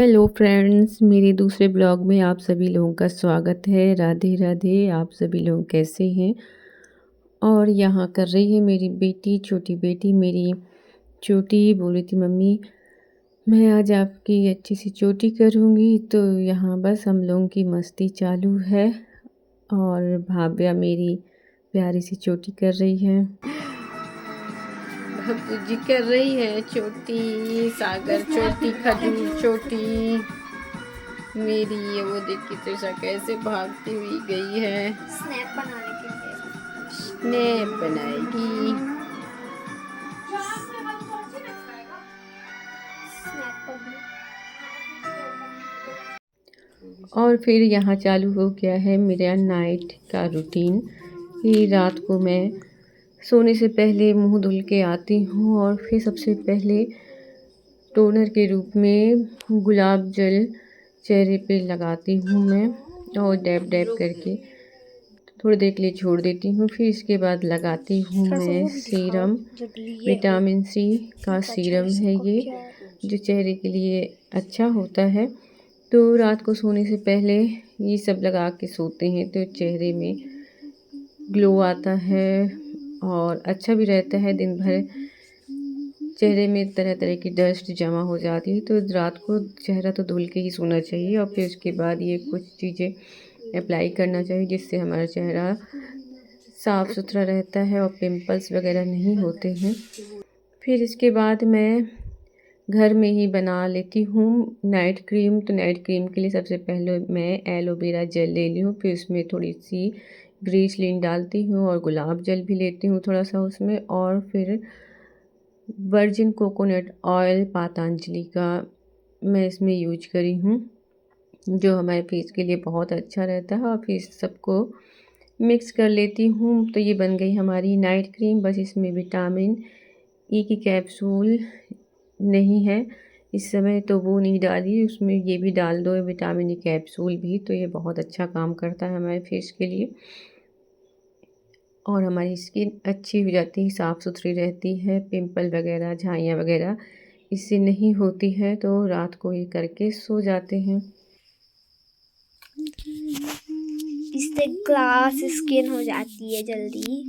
Hello friends, मेरे दूसरे blog में आप सभी लोगों का स्वागत है। राधे राधे। आप सभी लोग कैसे हैं? और यहाँ कर रही है मेरी बेटी, छोटी बेटी मेरी चोटी। बोली थी मम्मी मैं आज आपकी अच्छी सी चोटी करूँगी। तो यहाँ बस हम लोगों की मस्ती चालू है और भाव्या मेरी प्यारी सी चोटी कर रही है। भब्बू जी कर रही है चोटी, सागर चोटी, खजूर चोटी मेरी। ये वो देख के त्रिशा कैसे भागती हुई गई है। स्नैप बनाने के लिए स्नैप बनाएगी। और फिर यहाँ चालू हो गया है मेरा नाइट का रूटीन कि रात को मैं सोने से पहले मुंह धुल के आती हूँ और फिर सबसे पहले टोनर के रूप में गुलाब जल चेहरे पे लगाती हूँ मैं और डैब डैब करके थोड़ी देर के लिए छोड़ देती हूँ। फिर इसके बाद लगाती हूँ मैं सीरम, विटामिन सी का सीरम है ये, जो चेहरे के लिए अच्छा होता है। तो रात को सोने से पहले ये सब लगा के सोते हैं तो चेहरे में ग्लो आता है और अच्छा भी रहता है। दिन भर चेहरे में तरह तरह की डस्ट जमा हो जाती है तो रात को चेहरा तो धुल के ही सोना चाहिए और फिर उसके बाद ये कुछ चीज़ें अप्लाई करना चाहिए जिससे हमारा चेहरा साफ़ सुथरा रहता है और पिंपल्स वगैरह नहीं होते हैं। फिर इसके बाद मैं घर में ही बना लेती हूँ नाइट क्रीम। तो नाइट क्रीम के लिए सबसे पहले मैं एलोवेरा जेल ले ली हूँ, फिर उसमें थोड़ी सी ग्रीसलिन डालती हूँ और गुलाब जल भी लेती हूँ थोड़ा सा उसमें, और फिर वर्जिन कोकोनट ऑयल पतंजलि का मैं इसमें यूज करी हूँ, जो हमारे फेस के लिए बहुत अच्छा रहता है। और फिर सबको मिक्स कर लेती हूँ। तो ये बन गई हमारी नाइट क्रीम। बस इसमें विटामिन ई की कैप्सूल नहीं है इस समय तो वो नहीं डाली, उसमें ये भी डाल दो विटामिन ई कैप्सूल भी, तो ये बहुत अच्छा काम करता है हमारे फेस के लिए और हमारी स्किन अच्छी हो जाती है, साफ़ सुथरी रहती है। पिंपल वगैरह, झाइयाँ वगैरह इससे नहीं होती है। तो रात को ये करके सो जाते हैं। इससे ग्लास स्किन हो जाती है जल्दी।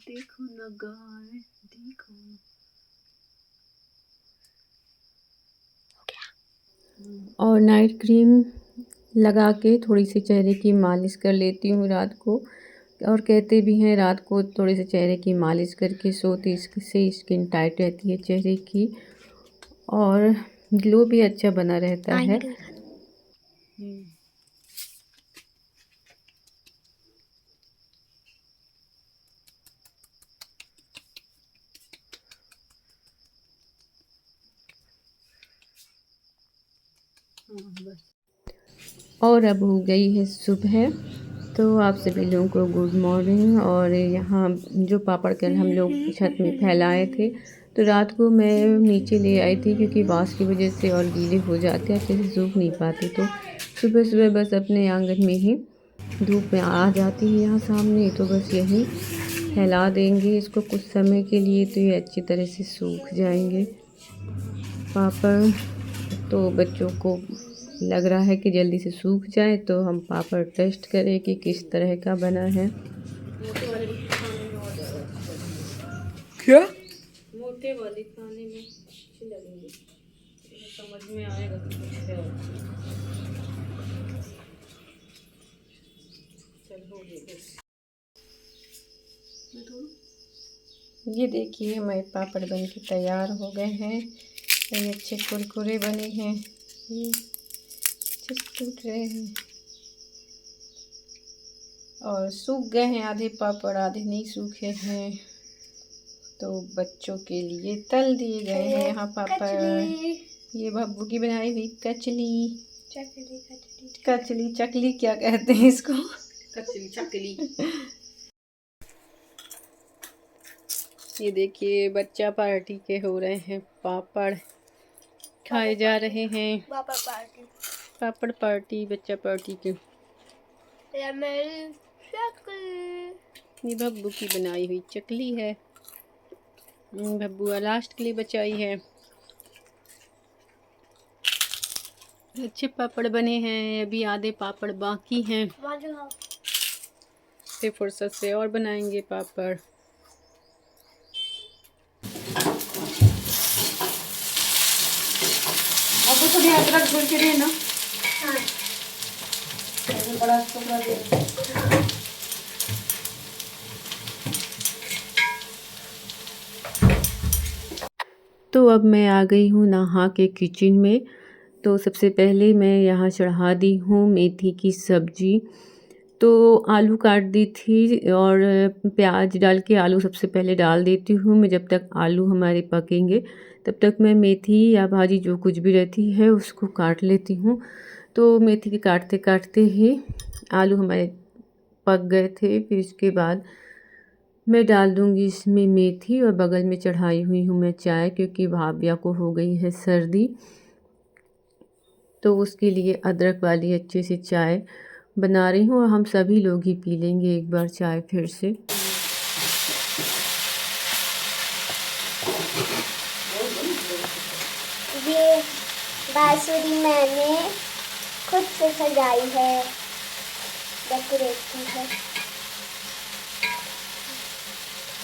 देखो ना गाय, देखो और नाइट क्रीम लगा के थोड़ी सी चेहरे की मालिश कर लेती हूँ रात को। और कहते भी हैं रात को थोड़े से चेहरे की मालिश करके सोते, इससे स्किन टाइट रहती है चेहरे की और ग्लो भी अच्छा बना रहता है। और अब हो गई है सुबह, तो आप सभी लोगों को गुड मॉर्निंग। और यहाँ जो पापड़ कल हम लोग छत में फैलाए थे तो रात को मैं नीचे ले आई थी क्योंकि बारिश की वजह से और गीले हो जाते अच्छे से सूख नहीं पाते। तो सुबह सुबह बस अपने आंगन में ही धूप में आ जाती है यहाँ सामने, तो बस यही फैला देंगे इसको कुछ समय के लिए, तो ये अच्छी तरह से सूख जाएंगे पापड़। तो बच्चों को लग रहा है कि जल्दी से सूख जाए तो हम पापड़ टेस्ट करें कि किस तरह का बना है। क्या मोटे वाले खाने में अच्छे लगेंगे, समझ में आएगा कि कुछ है। चल हो गए बस। ये देखिए हमारे पापड़ बन के तैयार हो गए हैं। ये अच्छे कुरकुरे बने हैं, ये टूट रहे हैं और सूख गए हैं। आधे पापड़ आधे नहीं सूखे हैं, तो बच्चों के लिए तल दिए गए हैं यहाँ पापड़। ये भब्बू की बनाई हुई कचली, कचली चकली क्या कहते हैं इसको, कचली चकली। ये देखिए बच्चा पार्टी के हो रहे हैं पापड़ खाए जा रहे हैं। पापड़ पार्टी बच्चा पार्टी के। ये बब्बू की बनाई हुई चकली है। बब्बुआ लास्ट के लिए बचाई है। अच्छे पापड़ बने हैं, अभी आधे पापड़ बाकी हैं, फिर फुर्सत से और बनाएंगे पापड़। अब तो भी अदरक भून के रहे ना। हाँ। बड़ा टुकड़ा दे। तो अब मैं आ गई हूँ नहा के किचन में। तो सबसे पहले मैं यहाँ चढ़ा दी हूँ मेथी की सब्ज़ी। तो आलू काट दी थी और प्याज डाल के आलू सबसे पहले डाल देती हूँ मैं। जब तक आलू हमारे पकेंगे तब तक मैं मेथी या भाजी जो कुछ भी रहती है उसको काट लेती हूँ। तो मेथी के काटते काटते ही आलू हमारे पक गए थे। फिर इसके बाद मैं डाल दूँगी इसमें मेथी और बगल में चढ़ाई हुई हूँ मैं चाय, क्योंकि भाभिया को हो गई है सर्दी। तो उसके लिए अदरक वाली अच्छे से चाय बना रही हूँ और हम सभी लोग ही पी लेंगे एक बार चाय फिर से। ये बांसुरी मैंने खुद से सजाई है, डेकोरेट की है।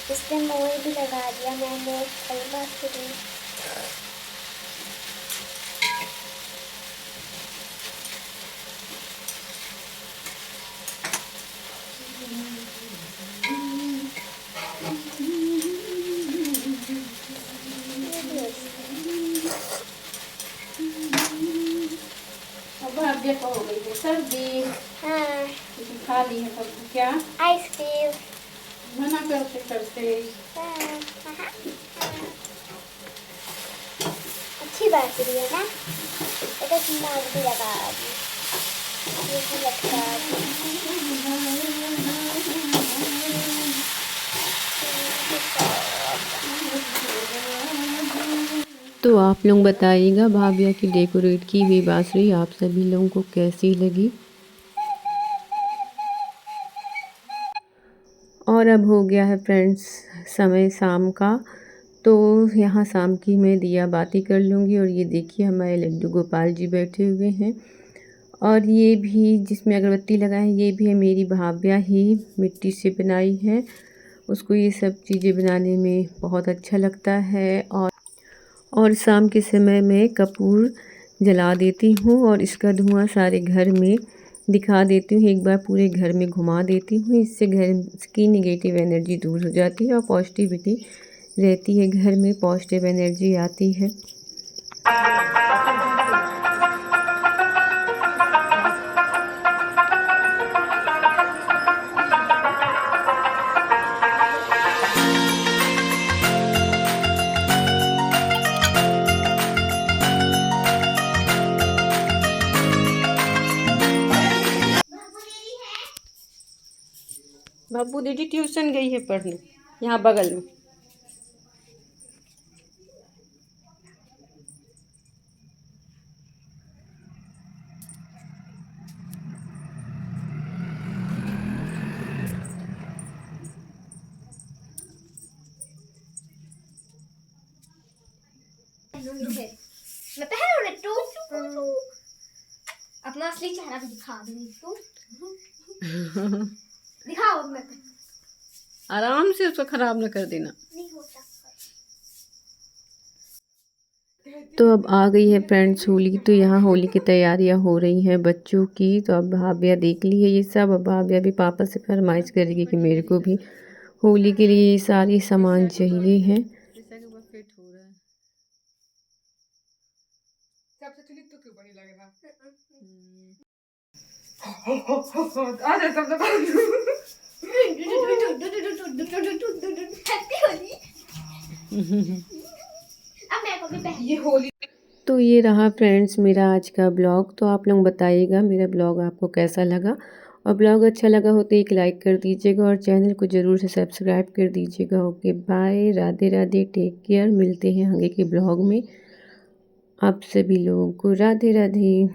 इसमें मोर भी लगा दिया मैंने, बांसुरी। भाभिया को हो गई है सर्दी। हाँ। खा ली है सब क्या? आइसक्रीम। मना करते करते। हाँ। अच्छी बांसुरी है ना? एक मोर भी लगा दी, ये भी लगता तो आप लोग बताइएगा भाभिया की डेकोरेट की हुई बांसुरी आप सभी लोगों को कैसी लगी। और अब हो गया है फ्रेंड्स समय शाम का। तो यहाँ शाम की मैं दिया बाती कर लूँगी। और ये देखिए हमारे लड्डू गोपाल जी बैठे हुए हैं। और ये भी जिसमें अगरबत्ती लगाए ये भी है मेरी भाभिया ही मिट्टी से बनाई है। उसको ये सब चीज़ें बनाने में बहुत अच्छा लगता है। और शाम के समय में कपूर जला देती हूँ और इसका धुआं सारे घर में दिखा देती हूँ। एक बार पूरे घर में घुमा देती हूँ। इससे घर की नेगेटिव एनर्जी दूर हो जाती है और पॉजिटिविटी रहती है, घर में पॉजिटिव एनर्जी आती है। बाबू दीदी ट्यूशन गई है पढ़ने, यहाँ बगल में। मैं पहले अपना असली चेहरा भी दिखा दूंगी तो दिखाओ। मैं आराम से उसको खराब न कर देना। नहीं हो सकता। तो अब आ गई है फ्रेंड्स होली। तो यहाँ होली की तैयारियाँ हो रही हैं बच्चों की। तो अब भाभिया देख ली है ये सब। अब भाभिया भी पापा से फरमाइश करेगी कि मेरे को भी होली के लिए ये सारी सामान चाहिए हैं। ये होली। तो ये रहा फ्रेंड्स मेरा आज का ब्लॉग। तो आप लोग बताइएगा मेरा ब्लॉग आपको कैसा लगा। और ब्लॉग अच्छा लगा हो तो एक लाइक कर दीजिएगा और चैनल को ज़रूर से सब्सक्राइब कर दीजिएगा। Okay bye, Radhe Radhe, take care. मिलते हैं आगे के ब्लॉग में। आप सभी लोगों को राधे राधे।